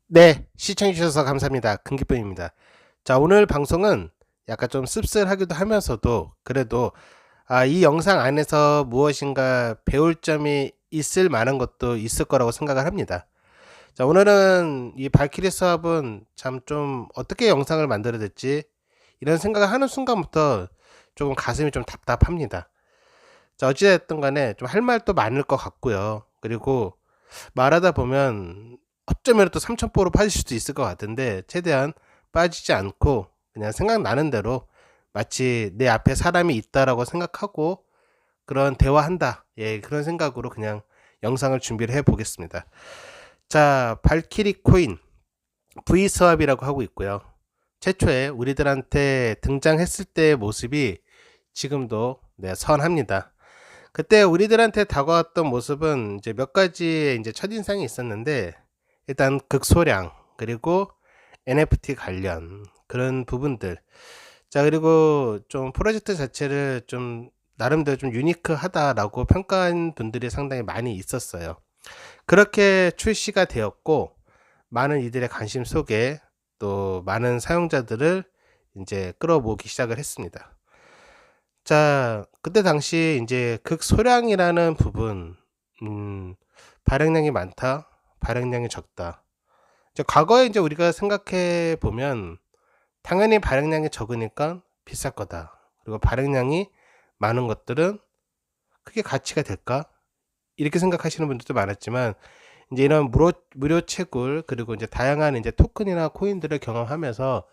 네, 시청해주셔서 감사합니다. 금기쁨입니다. 자, 오늘 방송은 약간 좀 씁쓸하기도 하면서도 그래도 이 영상 안에서 무엇인가 배울 점이 있을 만한 것도 있을 거라고 생각을 합니다. 자, 오늘은 이 발키리 수업은 참 좀 어떻게 영상을 만들어야 될지 이런 생각을 하는 순간부터 조금 가슴이 좀 답답합니다. 자, 어찌됐든 간에 좀 할 말도 많을 것 같고요. 그리고 말하다 보면 어쩌면 또 삼천포로 빠질 수도 있을 것 같은데 최대한 빠지지 않고 그냥 생각나는 대로 마치 내 앞에 사람이 있다라고 생각하고 그런 대화한다. 예, 그런 생각으로 그냥 영상을 준비를 해 보겠습니다. 자, 발키리 코인 V 스왑이라고 하고 있고요. 최초에 우리들한테 등장했을 때의 모습이 지금도 선합니다. 그때 우리들한테 다가왔던 모습은 이제 몇 가지의 이제 첫인상이 있었는데, 일단 극소량, 그리고 NFT 관련 그런 부분들. 자, 그리고 좀 프로젝트 자체를 좀 나름대로 좀 유니크하다라고 평가한 분들이 상당히 많이 있었어요. 그렇게 출시가 되었고, 많은 이들의 관심 속에 또 많은 사용자들을 이제 끌어모으기 시작을 했습니다. 자, 그때 당시 이제 극소량이라는 부분, 음, 발행량이 많다, 발행량이 적다. 이제 과거에 이제 우리가 생각해 보면 당연히 발행량이 적으니까 비쌀 거다. 그리고 발행량이 많은 것들은 크게 가치가 될까? 이렇게 생각하시는 분들도 많았지만 이제 이런 무료 채굴 그리고 이제 다양한 이제 토큰이나 코인들을 경험하면서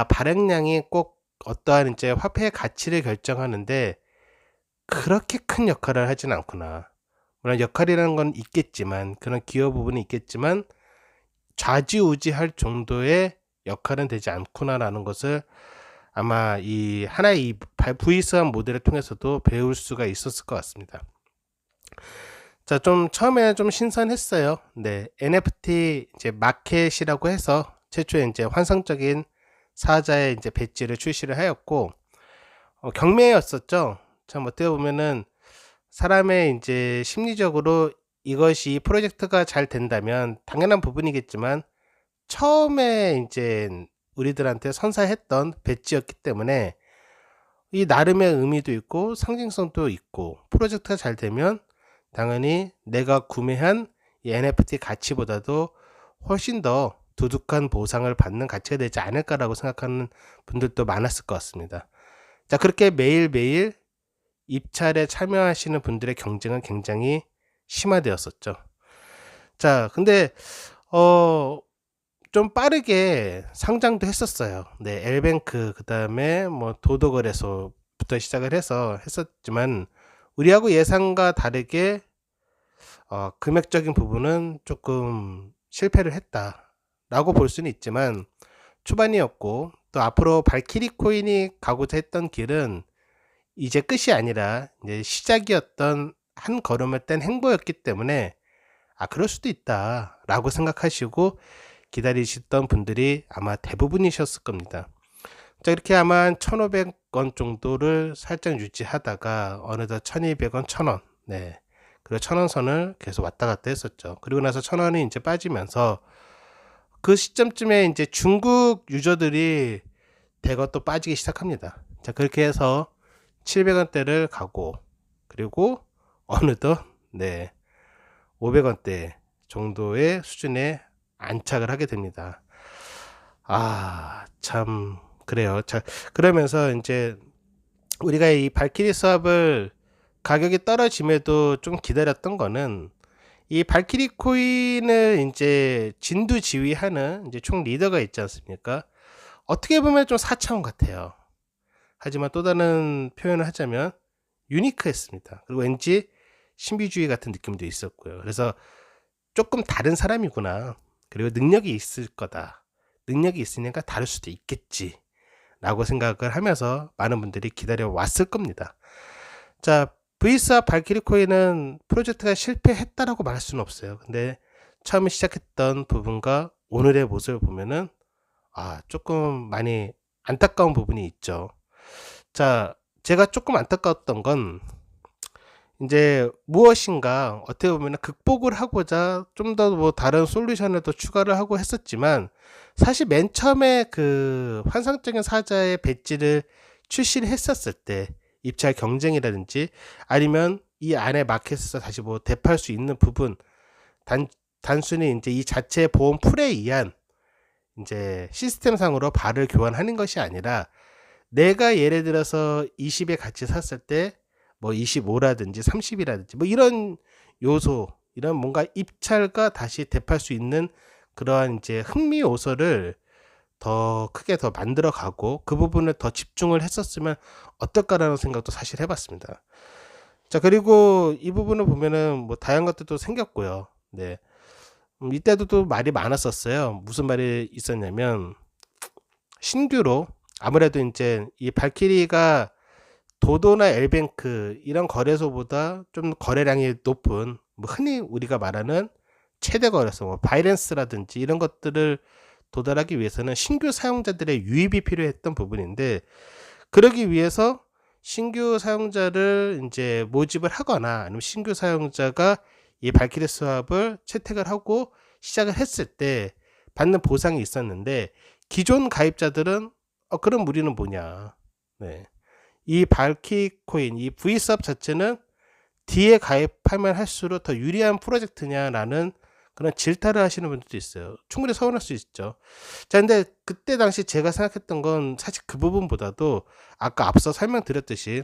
발행량이 꼭 어떠한 이제 화폐의 가치를 결정하는데 그렇게 큰 역할을 하진 않구나. 물론 역할이라는 건 있겠지만 그런 기여 부분이 있겠지만 좌지우지할 정도의 역할은 되지 않구나라는 것을 아마 이 하나의 이 V스한 모델을 통해서도 배울 수가 있었을 것 같습니다. 자, 좀 처음에 좀 신선했어요. 네, NFT 이제 마켓이라고 해서 최초에 이제 환상적인 사자의 이제 배지를 출시를 하였고 경매였었죠. 참 어떻게 보면은 사람의 이제 심리적으로 이것이 프로젝트가 잘 된다면 당연한 부분이겠지만 처음에 이제 우리들한테 선사했던 배지였기 때문에 이 나름의 의미도 있고 상징성도 있고 프로젝트가 잘 되면 당연히 내가 구매한 이 NFT 가치보다도 훨씬 더 두둑한 보상을 받는 가치가 되지 않을까라고 생각하는 분들도 많았을 것 같습니다. 자, 그렇게 매일매일 입찰에 참여하시는 분들의 경쟁은 굉장히 심화되었었죠. 자, 근데 좀 빠르게 상장도 했었어요. 네, 엘뱅크 그다음에 뭐 도도거래소부터 시작을 해서 했었지만 우리하고 예상과 다르게 금액적인 부분은 조금 실패를 했다라고 볼 수는 있지만 초반이었고 또 앞으로 발키리 코인이 가고자 했던 길은 이제 끝이 아니라 이제 시작이었던 한 걸음을 뗀 행보였기 때문에 그럴 수도 있다라고 생각하시고 기다리셨던 분들이 아마 대부분이셨을 겁니다. 자, 이렇게 아마 1,500원 정도를 살짝 유지하다가 어느덧 1,200원, 1,000원, 네, 그리고 1,000원 선을 계속 왔다 갔다 했었죠. 그리고 나서 1,000원이 이제 빠지면서 그 시점쯤에 이제 중국 유저들이 대거 또 빠지기 시작합니다. 자, 그렇게 해서 700원대를 가고 그리고 어느덧 500원대 정도의 수준에 안착을 하게 됩니다. 참 그래요. 자, 그러면서 이제 우리가 이 발키리 수업을 가격이 떨어짐에도 좀 기다렸던 거는 이 발키리 코인을 이제 진두지휘하는 이제 총 리더가 있지 않습니까? 어떻게 보면 좀 4차원 같아요. 하지만 또 다른 표현을 하자면 유니크했습니다. 그리고 왠지 신비주의 같은 느낌도 있었고요. 그래서 조금 다른 사람이구나. 그리고 능력이 있을 거다. 능력이 있으니까 다를 수도 있겠지. 라고 생각을 하면서 많은 분들이 기다려 왔을 겁니다. 자, V스와 발키리 코인은 프로젝트가 실패했다라고 말할 수는 없어요. 근데 처음에 시작했던 부분과 오늘의 모습을 보면은 조금 많이 안타까운 부분이 있죠. 자, 제가 조금 안타까웠던 건 이제 무엇인가 어떻게 보면 극복을 하고자 좀 더 뭐 다른 솔루션을 또 추가를 하고 했었지만, 사실 맨 처음에 그 환상적인 사자의 배지를 출시를 했었을 때 입찰 경쟁이라든지 아니면 이 안에 마켓에서 다시 뭐 대팔 수 있는 부분, 단 단순히 이제 이 자체 보험 풀에 의한 이제 시스템상으로 발을 교환하는 것이 아니라, 내가 예를 들어서 20에 같이 샀을 때 뭐 25라든지 30이라든지 뭐 이런 요소, 이런 뭔가 입찰과 다시 대팔 수 있는 그러한 이제 흥미 요소를 더 크게 더 만들어 가고 그 부분을 더 집중을 했었으면 어떨까라는 생각도 사실 해봤습니다. 자, 그리고 이 부분을 보면은 뭐 다양한 것들도 생겼고요. 네. 이때도 또 말이 많았었어요. 무슨 말이 있었냐면, 신규로 아무래도 이제 이 발키리가 도도나 엘뱅크 이런 거래소보다 좀 거래량이 높은, 뭐 흔히 우리가 말하는 최대 거래소, 뭐 바이낸스라든지 이런 것들을 도달하기 위해서는 신규 사용자들의 유입이 필요했던 부분인데, 그러기 위해서 신규 사용자를 이제 모집을 하거나 아니면 신규 사용자가 이 발키리 수합을 채택을 하고 시작을 했을 때 받는 보상이 있었는데, 기존 가입자들은 그럼 우리는 뭐냐, 네. 이 발키리 코인, 이 V수합 자체는 뒤에 가입하면 할수록 더 유리한 프로젝트냐라는 그런 질타를 하시는 분들도 있어요. 충분히 서운할 수 있죠. 자, 근데 그때 당시 제가 생각했던 건 사실 그 부분보다도 아까 앞서 설명드렸듯이,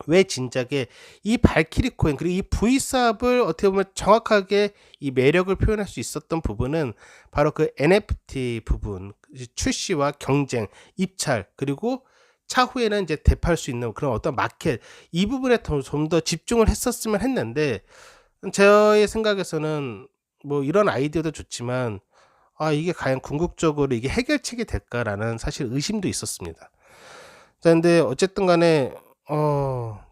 왜 진작에 이 발키리 코인 그리고 이 V수합을 어떻게 보면 정확하게 이 매력을 표현할 수 있었던 부분은 바로 그 NFT 부분, 출시와 경쟁, 입찰, 그리고 차후에는 이제 대팔 수 있는 그런 어떤 마켓, 이 부분에 좀 더 집중을 했었으면 했는데, 저의 생각에서는 뭐 이런 아이디어도 좋지만 이게 과연 궁극적으로 이게 해결책이 될까라는 사실 의심도 있었습니다. 자, 근데 어쨌든 간에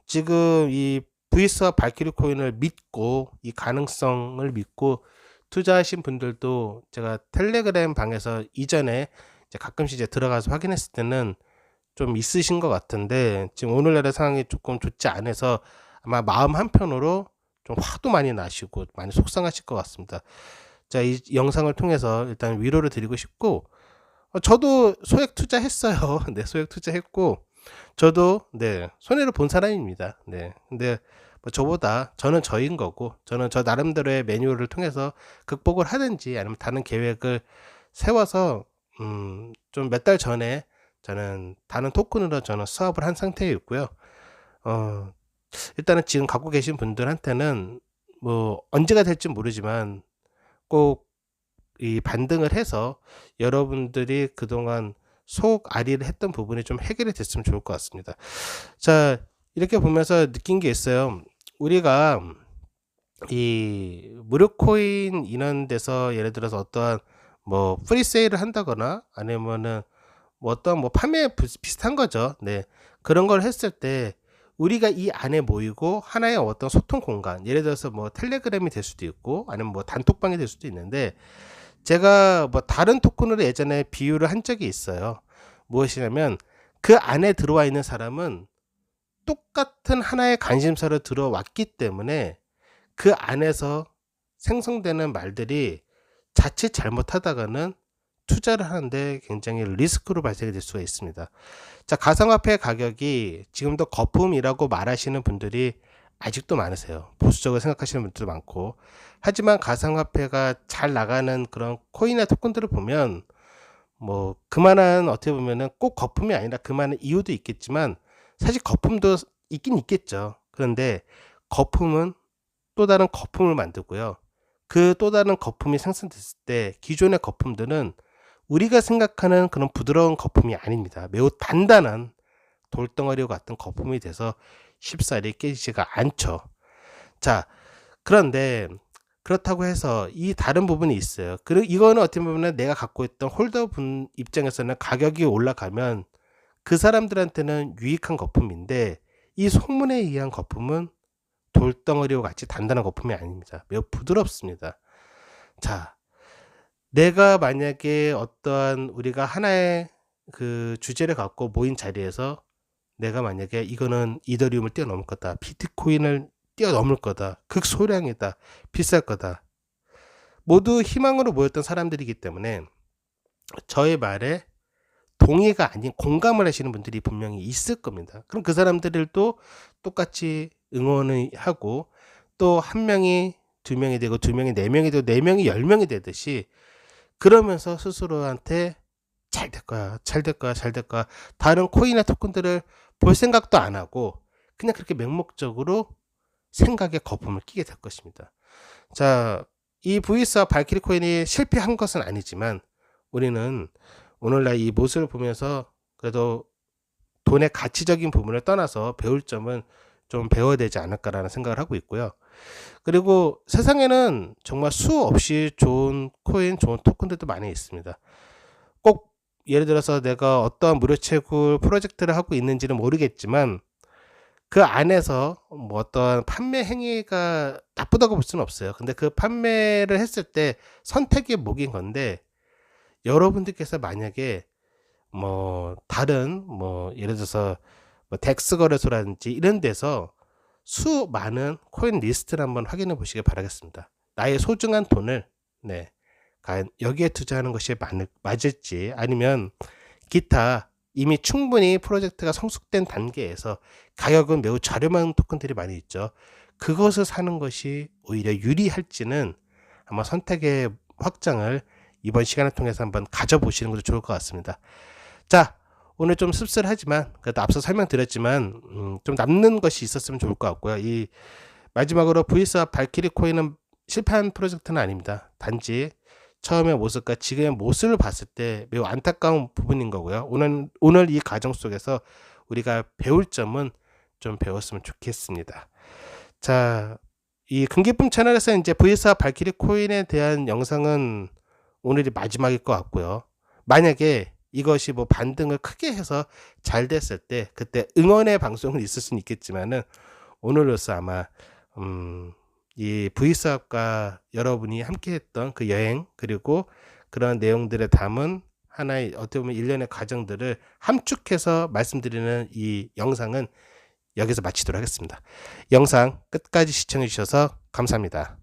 지금 이 V스와 발키리 코인을 믿고 이 가능성을 믿고 투자하신 분들도 제가 텔레그램 방에서 이전에 이제 가끔씩 이제 들어가서 확인했을 때는 좀 있으신 것 같은데, 지금 오늘날의 상황이 조금 좋지 않아서 아마 마음 한편으로 좀 화도 많이 나시고 많이 속상하실 것 같습니다. 자, 이 영상을 통해서 일단 위로를 드리고 싶고, 저도 소액 투자했어요. 네, 소액 투자했고 저도 네, 손해를 본 사람입니다. 네, 근데 뭐 저보다 저는 저인 거고, 저는 저 나름대로의 매뉴얼을 통해서 극복을 하든지 아니면 다른 계획을 세워서 좀 몇 달 전에 저는 다른 토큰으로 저는 수합을 한 상태에 있고요. 일단은 지금 갖고 계신 분들한테는 뭐 언제가 될지 모르지만 꼭 이 반등을 해서 여러분들이 그동안 속앓이를 했던 부분이 좀 해결이 됐으면 좋을 것 같습니다. 자, 이렇게 보면서 느낀 게 있어요. 우리가 이 무료 코인 이런 데서 예를 들어서 어떠한 뭐 프리세일을 한다거나 아니면은 뭐 어떤 뭐 판매 비슷한 거죠. 네. 그런 걸 했을 때 우리가 이 안에 모이고 하나의 어떤 소통 공간, 예를 들어서 뭐 텔레그램이 될 수도 있고 아니면 뭐 단톡방이 될 수도 있는데, 제가 뭐 다른 토큰으로 예전에 비유를 한 적이 있어요. 무엇이냐면, 그 안에 들어와 있는 사람은 똑같은 하나의 관심사로 들어왔기 때문에 그 안에서 생성되는 말들이 자칫 잘못하다가는 투자를 하는데 굉장히 리스크로 발생이 될 수가 있습니다. 자, 가상화폐 가격이 지금도 거품이라고 말하시는 분들이 아직도 많으세요. 보수적으로 생각하시는 분들도 많고, 하지만 가상화폐가 잘 나가는 그런 코인이나 토큰들을 보면 뭐 그만한, 어떻게 보면은 꼭 거품이 아니라 그만한 이유도 있겠지만 사실 거품도 있긴 있겠죠. 그런데 거품은 또 다른 거품을 만들고요. 그 또 다른 거품이 생성됐을 때 기존의 거품들은 우리가 생각하는 그런 부드러운 거품이 아닙니다. 매우 단단한 돌덩어리와 같은 거품이 돼서 쉽사리 깨지지가 않죠. 자, 그런데 그렇다고 해서 이 다른 부분이 있어요. 그리고 이거는 어떻게 보면 내가 갖고 있던 홀더 분 입장에서는 가격이 올라가면 그 사람들한테는 유익한 거품인데, 이 소문에 의한 거품은 돌덩어리와 같이 단단한 거품이 아닙니다. 매우 부드럽습니다. 자, 내가 만약에 어떠한 우리가 하나의 그 주제를 갖고 모인 자리에서 내가 만약에 이거는 이더리움을 뛰어넘을 거다, 비트코인을 뛰어넘을 거다. 극소량이다. 비쌀 거다. 모두 희망으로 모였던 사람들이기 때문에 저의 말에 동의가 아닌 공감을 하시는 분들이 분명히 있을 겁니다. 그럼 그 사람들도 똑같이 응원을 하고 또 한 명이 두 명이 되고 두 명이 네 명이 되고 네 명이 10명이 되듯이 그러면서 스스로한테 잘 될 거야, 잘 될 거야, 잘 될 거야. 다른 코인이나 토큰들을 볼 생각도 안 하고 그냥 그렇게 맹목적으로 생각에 거품을 끼게 될 것입니다. 자, 이 VS와 발키리 코인이 실패한 것은 아니지만 우리는 오늘날 이 모습을 보면서 그래도 돈의 가치적인 부분을 떠나서 배울 점은 좀 배워야 되지 않을까라는 생각을 하고 있고요. 그리고 세상에는 정말 수없이 좋은 코인, 좋은 토큰들도 많이 있습니다. 꼭 예를 들어서 내가 어떠한 무료 채굴 프로젝트를 하고 있는지는 모르겠지만 그 안에서 뭐 어떤 판매 행위가 나쁘다고 볼 수는 없어요. 근데 그 판매를 했을 때 선택의 목인 건데 여러분들께서 만약에 뭐 다른 뭐 예를 들어서 뭐 덱스 거래소라든지 이런 데서 수많은 코인 리스트를 한번 확인해 보시길 바라겠습니다. 나의 소중한 돈을 과연 여기에 투자하는 것이 맞을지 아니면 기타 이미 충분히 프로젝트가 성숙된 단계에서 가격은 매우 저렴한 토큰들이 많이 있죠. 그것을 사는 것이 오히려 유리할지는 아마 선택의 확장을 이번 시간을 통해서 한번 가져보시는 것도 좋을 것 같습니다. 자, 오늘 좀 씁쓸하지만 그래도 앞서 설명드렸지만 좀 남는 것이 있었으면 좋을 것 같고요. 이 마지막으로 VS와 발키리 코인은 실패한 프로젝트는 아닙니다. 단지 처음의 모습과 지금의 모습을 봤을 때 매우 안타까운 부분인 거고요. 오늘 이 과정 속에서 우리가 배울 점은 좀 배웠으면 좋겠습니다. 자, 이 금기쁨 채널에서 이제 VS와 발키리 코인에 대한 영상은 오늘이 마지막일 것 같고요. 만약에 이것이 뭐 반등을 크게 해서 잘 됐을 때 그때 응원의 방송은 있을 수는 있겠지만은 오늘로서 아마 이 V수업과 여러분이 함께 했던 그 여행 그리고 그런 내용들을 담은 하나의 어떻게 보면 일련의 과정들을 함축해서 말씀드리는 이 영상은 여기서 마치도록 하겠습니다. 영상 끝까지 시청해 주셔서 감사합니다.